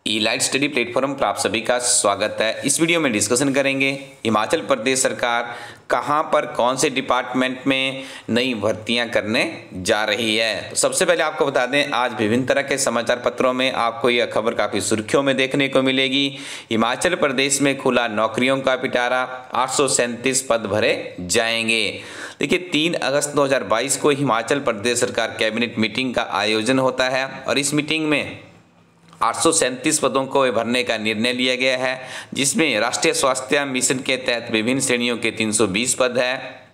ई-लाइट study platform पर आप सभी का स्वागत है। इस वीडियो में डिस्कशन करेंगे हिमाचल प्रदेश सरकार कहां पर कौन से डिपार्टमेंट में नई भर्तियां करने जा रही है। तो सबसे पहले आपको बता दें, आज विभिन्न तरह के समाचार पत्रों में आपको यह खबर काफ़ी सुर्खियों में देखने को मिलेगी। हिमाचल प्रदेश में खुला नौकरियों का पिटारा, 837 पद भरे जाएंगे। देखिए 3 अगस्त 2022 को हिमाचल प्रदेश सरकार कैबिनेट मीटिंग का आयोजन होता है और इस मीटिंग में 837 पदों को भरने का निर्णय लिया गया है, जिसमें राष्ट्रीय स्वास्थ्य मिशन के तहत विभिन्न श्रेणियों के 320 पद है,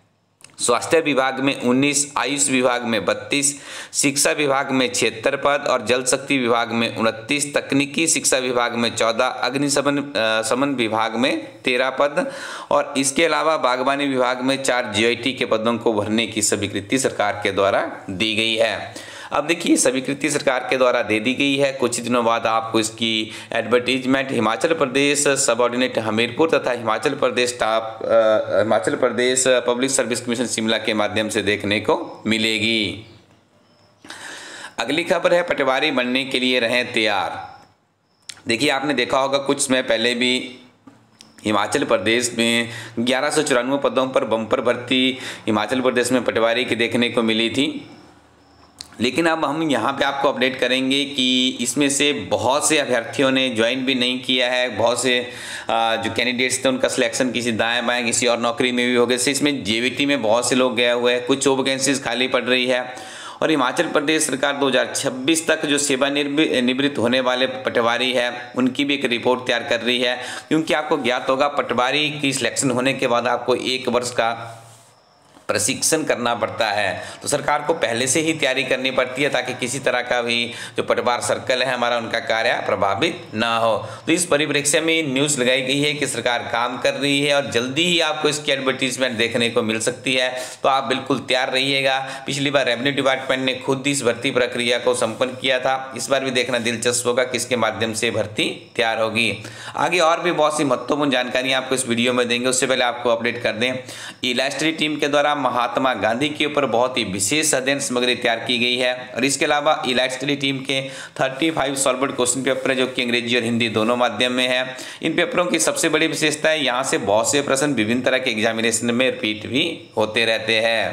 स्वास्थ्य विभाग में 19, आयुष विभाग में 32, शिक्षा विभाग में 76 पद और जल शक्ति विभाग में 29, तकनीकी शिक्षा विभाग में 14, अग्निशमन विभाग में 13 पद और इसके अलावा बागवानी विभाग में 4 जीआईटी के पदों को भरने की स्वीकृति सरकार के द्वारा दी गई है। अब देखिए स्वीकृति सरकार के द्वारा दे दी गई है, कुछ दिनों बाद आपको इसकी एडवर्टीजमेंट हिमाचल प्रदेश सबऑर्डिनेट हमीरपुर तथा Himachal Pradesh public service commission Shimla के माध्यम से देखने को मिलेगी। अगली खबर है, पटवारी बनने के लिए रहें तैयार। देखिए आपने देखा होगा कुछ समय पहले भी हिमाचल प्रदेश में 1194 पदों पर बम्पर भर्ती हिमाचल प्रदेश में पटवारी की देखने को मिली थी, लेकिन अब हम यहाँ पे आपको अपडेट करेंगे कि इसमें से बहुत से अभ्यर्थियों ने ज्वाइन भी नहीं किया है। बहुत से जो कैंडिडेट्स थे उनका सिलेक्शन किसी दाएं बाएं किसी और नौकरी में भी हो गया। इसमें जेवीटी में बहुत से लोग गए हुए हैं, कुछ वैकेंसीज खाली पड़ रही है और हिमाचल प्रदेश सरकार 2026 तक जो सेवानिवृत्त होने वाले पटवारी है उनकी भी एक रिपोर्ट तैयार कर रही है, क्योंकि आपको ज्ञात होगा पटवारी की सिलेक्शन होने के बाद आपको 1 वर्ष का प्रशिक्षण करना पड़ता है। तो सरकार को पहले से ही तैयारी करनी पड़ती है ताकि किसी तरह का भी जो पटवार सर्कल है हमारा उनका कार्य प्रभावित ना हो। तो इस परिप्रेक्ष्य में न्यूज़ लगाई गई है कि सरकार काम कर रही है और जल्दी ही आपको इसकी एडवर्टीजमेंट देखने को मिल सकती है, तो आप बिल्कुल तैयार रहिएगा। पिछली बार रेवेन्यू डिपार्टमेंट ने खुद इस भर्ती प्रक्रिया को संपन्न किया था, इस बार भी देखना दिलचस्प होगा किसके माध्यम से भर्ती तैयार होगी। आगे और भी बहुत सी महत्वपूर्ण जानकारी आपको इस वीडियो में देंगे, उससे पहले आपको अपडेट कर दें ई-लाइट स्टडी टीम के द्वारा महात्मा गांधी के ऊपर बहुत ही विशेष अध्ययन सामग्री तैयार की गई है और इसके अलावा ई-लाइट स्टडी टीम के 35 सॉल्वर्ड क्वेश्चन पेपर है जो कि अंग्रेजी और हिंदी दोनों माध्यम में है। इन पेपरों की सबसे बड़ी विशेषता है यहाँ से बहुत से प्रश्न विभिन्न तरह के एग्जामिनेशन में रिपीट भी होते रहते हैं।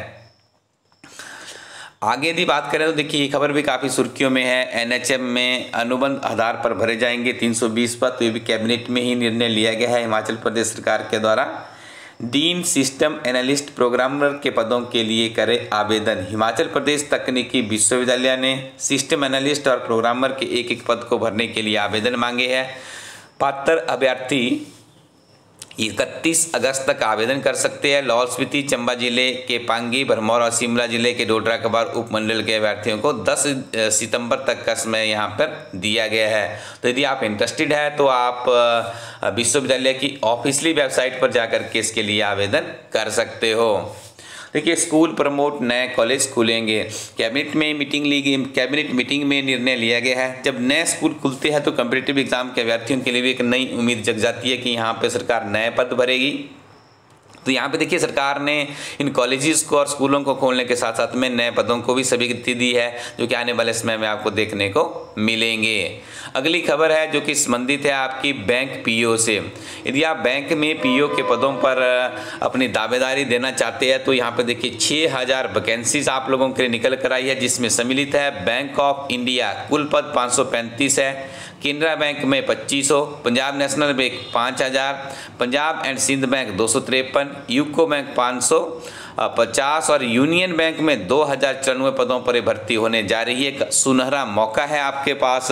आगे यदि बात करें तो देखिए ये खबर भी काफ़ी सुर्खियों में है। एनएचएम में अनुबंध आधार पर भरे जाएंगे 320 पद, तो ये भी कैबिनेट में ही निर्णय लिया गया है हिमाचल प्रदेश सरकार के द्वारा। डीन सिस्टम एनालिस्ट प्रोग्रामर के पदों के लिए करे आवेदन। हिमाचल प्रदेश तकनीकी विश्वविद्यालय ने सिस्टम एनालिस्ट और प्रोग्रामर के एक पद को भरने के लिए आवेदन मांगे हैं। पात्र अभ्यर्थी 31 अगस्त तक आवेदन कर सकते हैं। लाहौल स्पीति, चंबा जिले के पांगी, भरमौर और शिमला जिले के डोडरा कबार उपमंडल के अभ्यर्थियों को 10 सितंबर तक का समय यहाँ पर दिया गया है। तो यदि आप इंटरेस्टेड है तो आप विश्वविद्यालय की ऑफिशियली वेबसाइट पर जाकर के इसके लिए आवेदन कर सकते हो। देखिए स्कूल प्रमोट, नए कॉलेज खुलेंगे। कैबिनेट मीटिंग में निर्णय लिया गया है, जब नए स्कूल खुलते हैं तो कॉम्पिटिटिव एग्जाम के अभ्यर्थियों के लिए भी एक नई उम्मीद जग जाती है कि यहाँ पे सरकार नए पद भरेगी। तो यहाँ पे देखिए सरकार ने इन कॉलेजेस को और स्कूलों को खोलने के साथ साथ में नए पदों को भी स्वीकृति दी है, जो कि आने वाले समय में आपको देखने को मिलेंगे। अगली खबर है जो कि संबंधित है आपकी बैंक पीओ से। यदि आप बैंक में पीओ के पदों पर अपनी दावेदारी देना चाहते हैं तो यहाँ पे देखिए 6000 वैकेंसीज आप लोगों के लिए निकल कर आई है, जिसमें सम्मिलित है बैंक ऑफ इंडिया, कुल पद 535 है, केनरा बैंक में 2500, Punjab National Bank 5000, Punjab and Sindh bank 253, UCO bank 550 और यूनियन बैंक में 2094 पदों पर भर्ती होने जा रही है। एक सुनहरा मौका है आपके पास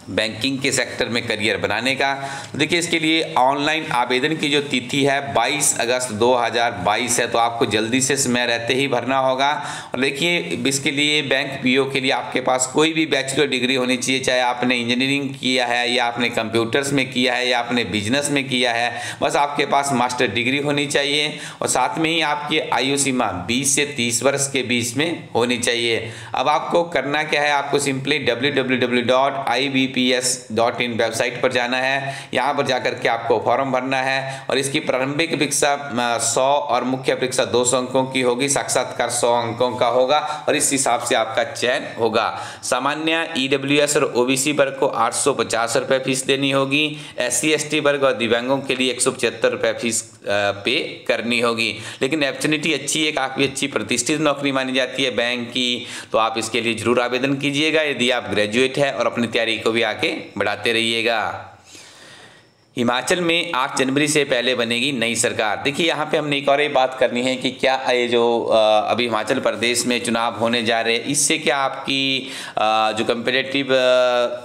बैंकिंग के सेक्टर में करियर बनाने का। तो देखिए इसके लिए ऑनलाइन आवेदन की जो तिथि है 22 अगस्त 2022 है, तो आपको जल्दी से समय रहते ही भरना होगा। और देखिए इसके लिए बैंक पीओ के लिए आपके पास कोई भी बैचलर डिग्री होनी चाहिए, चाहे आपने इंजीनियरिंग किया है या आपने कंप्यूटर्स में किया है या आपने बिजनेस में किया है, बस आपके पास मास्टर डिग्री होनी चाहिए और साथ में ही आपकी आयु सीमा 20 से 30 वर्ष के बीच में होनी चाहिए। अब आपको करना क्या है, आपको सिंपली www.ibp IBPS.in वेबसाइट पर जाना है। यहाँ पर जाकर के आपको फॉर्म भरना है और इसकी प्रारंभिक परीक्षा 100 और मुख्य परीक्षा 200 अंकों की होगी। साक्षात्कार 100 अंकों का होगा और इस हिसाब से आपका चयन होगा। सामान्य EWS और OBC वर्ग को 850 रुपये फीस देनी होगी। SC ST वर्ग और दिव्यांगों के लिए 175 रुपये फीस पे करनी होगी। लेकिन अपॉर्चुनिटी अच्छी है, काफ़ी अच्छी प्रतिष्ठित नौकरी मानी जाती है बैंक की, तो आप इसके लिए जरूर आवेदन कीजिएगा यदि आप ग्रेजुएट है और अपनी तैयारी को भी आगे बढ़ाते रहिएगा। हिमाचल में 8 जनवरी से पहले बनेगी नई सरकार। देखिए यहाँ पे हमने एक और ये बात करनी है कि क्या ये जो अभी हिमाचल प्रदेश में चुनाव होने जा रहे हैं, इससे क्या आपकी जो कम्पिटिटिव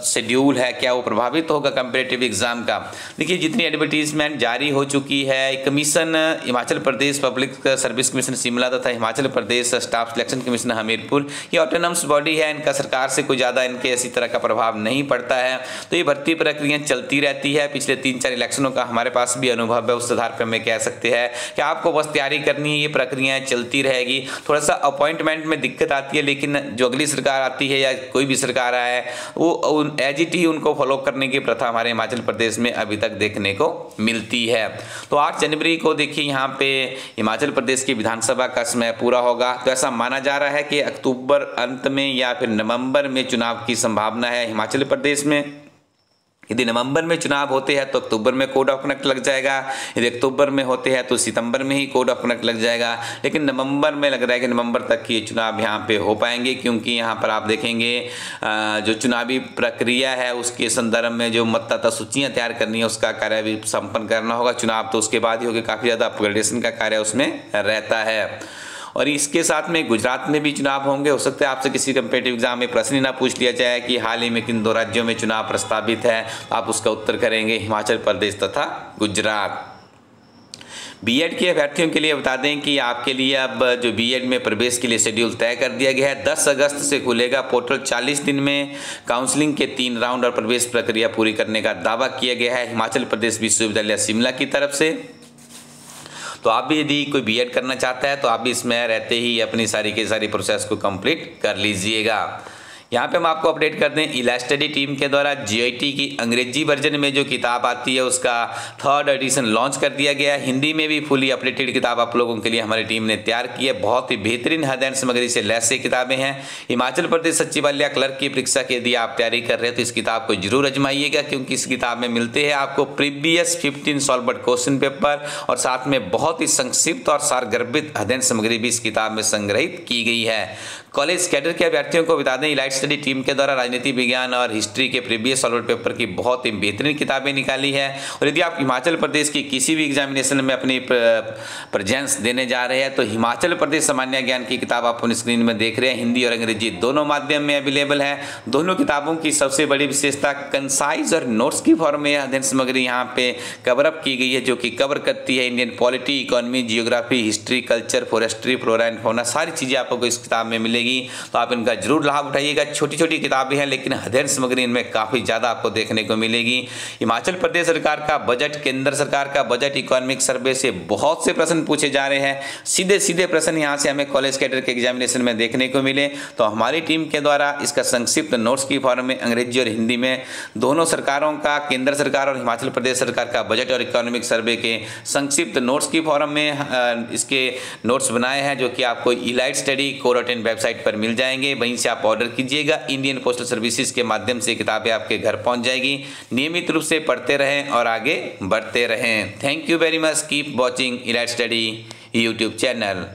शेड्यूल है क्या वो प्रभावित होगा कम्पिटिटिव एग्ज़ाम का। देखिए जितनी एडवर्टीजमेंट जारी हो चुकी है, commission Himachal Pradesh public service commission Shimla तथा Himachal Pradesh staff selection commission Hamirpur, ये ऑटोनॉमस बॉडी है, इनका सरकार से कोई ज़्यादा इनके इसी तरह का प्रभाव नहीं पड़ता है। तो ये भर्ती प्रक्रिया चलती रहती है। पिछले 3-4 इलेक्शनों का हमारे पास भी अनुभव है, उस आधार पर हमें कह सकते हैं कि आपको बस तैयारी करनी है, ये प्रक्रियाएं चलती रहेगी। थोड़ा सा अपॉइंटमेंट में दिक्कत आती है, लेकिन जो अगली सरकार आती है या कोई भी सरकार आए वो एज इट ही उनको फॉलो करने की प्रथा हमारे हिमाचल प्रदेश में अभी तक देखने को मिलती है। तो 8 जनवरी को देखिए यहाँ पे हिमाचल प्रदेश की विधानसभा का समय पूरा होगा। तो ऐसा माना जा रहा है कि अक्टूबर अंत में या फिर नवंबर में चुनाव की संभावना है हिमाचल प्रदेश में। यदि नवंबर में चुनाव होते हैं तो अक्टूबर में कोड ऑफ कंडक्ट लग जाएगा, यदि अक्टूबर में होते हैं तो सितंबर में ही कोड ऑफ कंडक्ट लग जाएगा। लेकिन नवंबर में लग रहा है कि नवंबर तक ये चुनाव यहाँ पे हो पाएंगे, क्योंकि यहाँ पर आप देखेंगे जो चुनावी प्रक्रिया है उसके संदर्भ में जो मतदाता सूचियाँ तैयार करनी है उसका कार्य भी संपन्न करना होगा। चुनाव तो उसके बाद ही होगा, काफ़ी ज़्यादा अपग्रेडेशन का कार्य उसमें रहता है। और इसके साथ में गुजरात में भी चुनाव होंगे। हो सकता है आपसे किसी कम्पिटिटिव एग्जाम में प्रश्न ही ना पूछ लिया जाए कि हाल ही में किन 2 राज्यों में चुनाव प्रस्तावित है, आप उसका उत्तर करेंगे हिमाचल प्रदेश तथा गुजरात। बीएड के अभ्यर्थियों के लिए बता दें कि आपके लिए अब जो बीएड में प्रवेश के लिए शेड्यूल तय कर दिया गया है। 10 अगस्त से खुलेगा पोर्टल। 40 दिन में काउंसलिंग के 3 राउंड और प्रवेश प्रक्रिया पूरी करने का दावा किया गया है हिमाचल प्रदेश विश्वविद्यालय शिमला की तरफ से। तो आप भी यदि कोई बीएड करना चाहता है तो आप भी इसमें रहते ही अपनी सारी की सारी प्रोसेस को कंप्लीट कर लीजिएगा। यहाँ पे हम आपको अपडेट कर दें, इलास्टडी टीम के द्वारा GIT की अंग्रेजी वर्जन में जो किताब आती है उसका 3rd एडिशन लॉन्च कर दिया गया है। हिंदी में भी फुली अपडेटेड किताब आप लोगों के लिए हमारी टीम ने तैयार की है। बहुत ही बेहतरीन अध्ययन सामग्री से लैस ये किताबें हैं। हिमाचल प्रदेश सचिवालय क्लर्क की परीक्षा की यदि आप तैयारी कर रहे हैं तो इस किताब को जरूर आजमाइएगा, क्योंकि इस किताब में मिलते हैं आपको प्रीवियस 15 सॉल्व्ड क्वेश्चन पेपर और साथ में बहुत ही संक्षिप्त और सारगर्भित अध्ययन सामग्री भी इस किताब में संग्रहित की गई है। कॉलेज कैडर के अभ्यर्थियों को बता दें, इलाइट स्टडी टीम के द्वारा राजनीति विज्ञान और हिस्ट्री के प्रीवियस सॉल्व्ड पेपर की बहुत ही बेहतरीन किताबें निकाली है। और यदि आप हिमाचल प्रदेश की किसी भी एग्जामिनेशन में अपनी प्रेजेंस देने जा रहे हैं तो हिमाचल प्रदेश सामान्य ज्ञान की किताब आप अपनी स्क्रीन में देख रहे हैं, हिंदी और अंग्रेजी दोनों माध्यम में अवेलेबल है। दोनों किताबों की सबसे बड़ी विशेषता कंसाइज और नोट्स की फॉर्म में अध्ययन सामग्री यहाँ पे कवर अप की गई है, जो कि कवर करती है Indian polity, economy, geography, history, culture, forestry, flora and fauna, सारी चीज़ें आपको इस किताब में मिलेगी। तो आप इनका जरूर लाभ उठाइएगा। छोटी छोटी किताबें हैं लेकिन अध्ययन सामग्री इनमें काफ़ी ज़्यादा आपको देखने को मिलेगी। हिमाचल प्रदेश सरकार का बजट, केंद्र सरकार का बजट, इकोनॉमिक सर्वे से बहुत से प्रश्न पूछे जा रहे हैं। सीधे सीधे प्रश्न यहाँ से हमें कॉलेज कैडर के एग्जामिनेशन में देखने को मिले, तो हमारी टीम के द्वारा इसका संक्षिप्त नोट्स की फॉर्म में अंग्रेजी और हिंदी में दोनों सरकारों का, केंद्र सरकार और हिमाचल प्रदेश सरकार का बजट और इकोनॉमिक सर्वे के संक्षिप्त नोट्स की फॉर्म में इसके नोट्स बनाए हैं, जो कि आपको इलाइट स्टडी कोरोटेन वेबसाइट पर मिल जाएंगे। वहीं से आप ऑर्डर कीजिएगा। इंडियन पोस्टल सर्विसेज के माध्यम से किताबें आपके घर पहुंच जाएगी। नियमित रूप से पढ़ते रहें और आगे बढ़ते रहें। Thank you very much. Keep watching elite study YouTube channel.